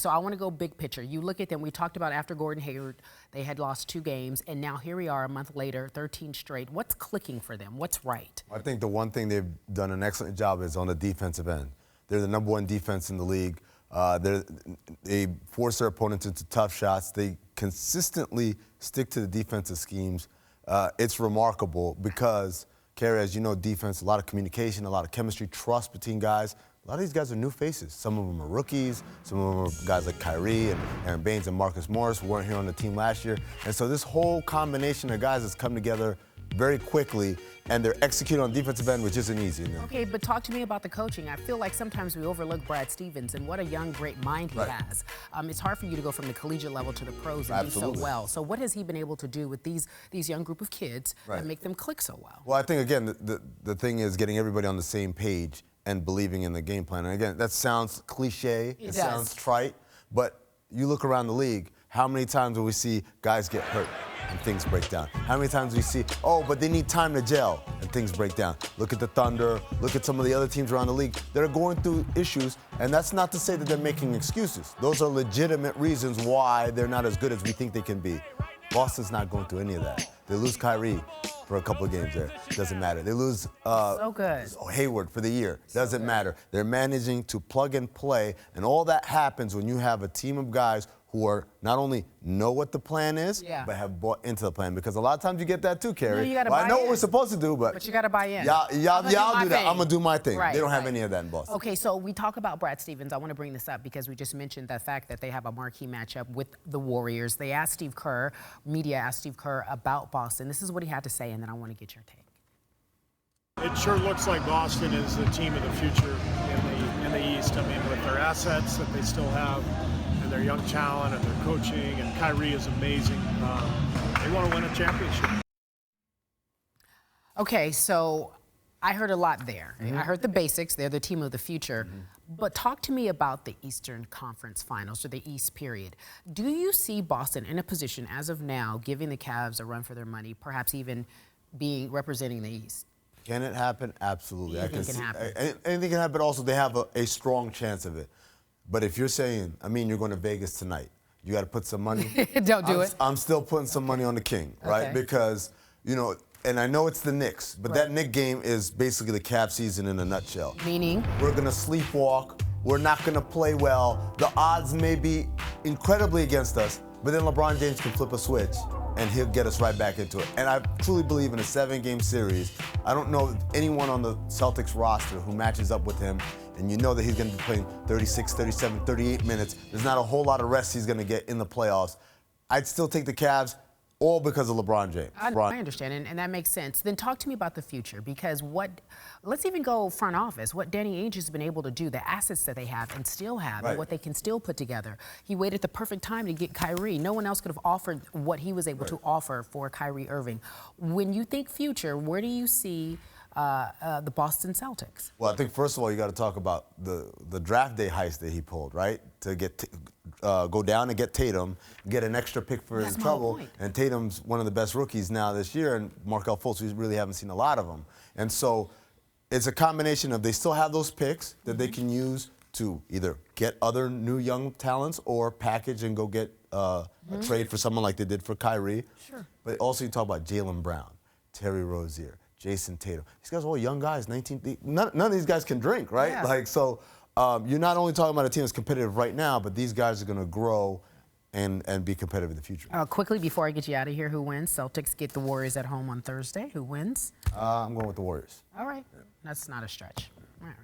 So I want to go big picture. You look at them, we talked about after Gordon Hayward, they had lost 2 games, and now here we are a month later, 13 straight. What's clicking for them? What's right? I think the one thing they've done an excellent job is on the defensive end. They're the #1 defense in the league. They force their opponents into tough shots. They consistently stick to the defensive schemes. It's remarkable because, Kerry, as you know, defense, a lot of communication, a lot of chemistry, trust between guys. A lot of these guys are new faces. Some of them are rookies. Some of them are guys like Kyrie and Aaron Baines and Marcus Morris who weren't here on the team last year. And so this whole combination of guys has come together very quickly, and they're executing on the defensive end, which isn't easy. Okay, but talk to me about the coaching. I feel like sometimes we overlook Brad Stevens and what a young, great mind he has. It's hard for you to go from the collegiate level to the pros and do so well. So what has he been able to do with these young group of kids and make them click so well? Well, I think, again, the thing is getting everybody on the same page and believing in the game plan. And again, that sounds cliche, it sounds trite, but you look around the league, how many times do we see guys get hurt and things break down? How many times do we see, oh, but they need time to gel and things break down? Look at the Thunder, look at some of the other teams around the league. They're going through issues, and that's not to say that they're making excuses. Those are legitimate reasons why they're not as good as we think they can be. Boston's not going through any of that. They lose Kyrie for a couple of games there. Doesn't matter. They lose Hayward for the year. Doesn't matter. They're managing to plug and play, and all that happens when you have a team of guys who are not only know what the plan is, but have bought into the plan. Because a lot of times you get that too, Kerry. No, you gotta buy I know in. what we're supposed to do, but you got to buy in. Y'all do that. I'm going to do my thing. Right, they don't have any of that in Boston. Okay, so we talk about Brad Stevens. I want to bring this up because we just mentioned the fact that they have a marquee matchup with the Warriors. They asked Steve Kerr, media asked Steve Kerr about Boston. This is what he had to say, and then I want to get your take. It sure looks like Boston is the team of the future in the East. I mean, with their assets that they still have, and their young talent, and their coaching, and Kyrie is amazing. They want to win a championship. Okay, so I heard a lot there. I heard the basics. They're the team of the future. But talk to me about the Eastern Conference Finals, or the East period. Do you see Boston in a position, as of now, giving the Cavs a run for their money, perhaps even representing the East? Can it happen? Absolutely. Anything can happen. Anything can happen, but also they have a strong chance of it. But if you're saying, I mean, you're going to Vegas tonight, you got to put some money. Don't do it. I'm still putting some money on the King, right? Because, you know, and I know it's the Knicks, but that Knicks game is basically the Cavs season in a nutshell. Meaning? We're going to sleepwalk. We're not going to play well. The odds may be incredibly against us, but then LeBron James can flip a switch and he'll get us right back into it. And I truly believe in a 7-game series. I don't know anyone on the Celtics roster who matches up with him, and you know that he's going to be playing 36, 37, 38 minutes. There's not a whole lot of rest he's going to get in the playoffs. I'd still take the Cavs, all because of LeBron James. I understand, and that makes sense. Then talk to me about the future, because let's even go front office, what Danny Ainge has been able to do, the assets that they have and still have, and what they can still put together. He waited the perfect time to get Kyrie. No one else could have offered what he was able to offer for Kyrie Irving. When you think future, where do you see the Boston Celtics? Well, I think first of all you got to talk about the draft day heist that he pulled, right? To get go down and get Tatum, get an extra pick for his trouble, and Tatum's one of the best rookies now this year, and Markelle Fultz, we really haven't seen a lot of them, and so it's a combination of they still have those picks that they can use to either get other new young talents or package and go get a trade for someone like they did for Kyrie. But also you talk about Jaylen Brown, Terry Rozier, Jason Tatum. These guys are all young guys, 19. None of these guys can drink, right? Like, so you're not only talking about a team that's competitive right now, but these guys are going to grow and be competitive in the future. Quickly, before I get you out of here, who wins? Celtics get the Warriors at home on Thursday. Who wins? I'm going with the Warriors. All right. That's not a stretch. All right.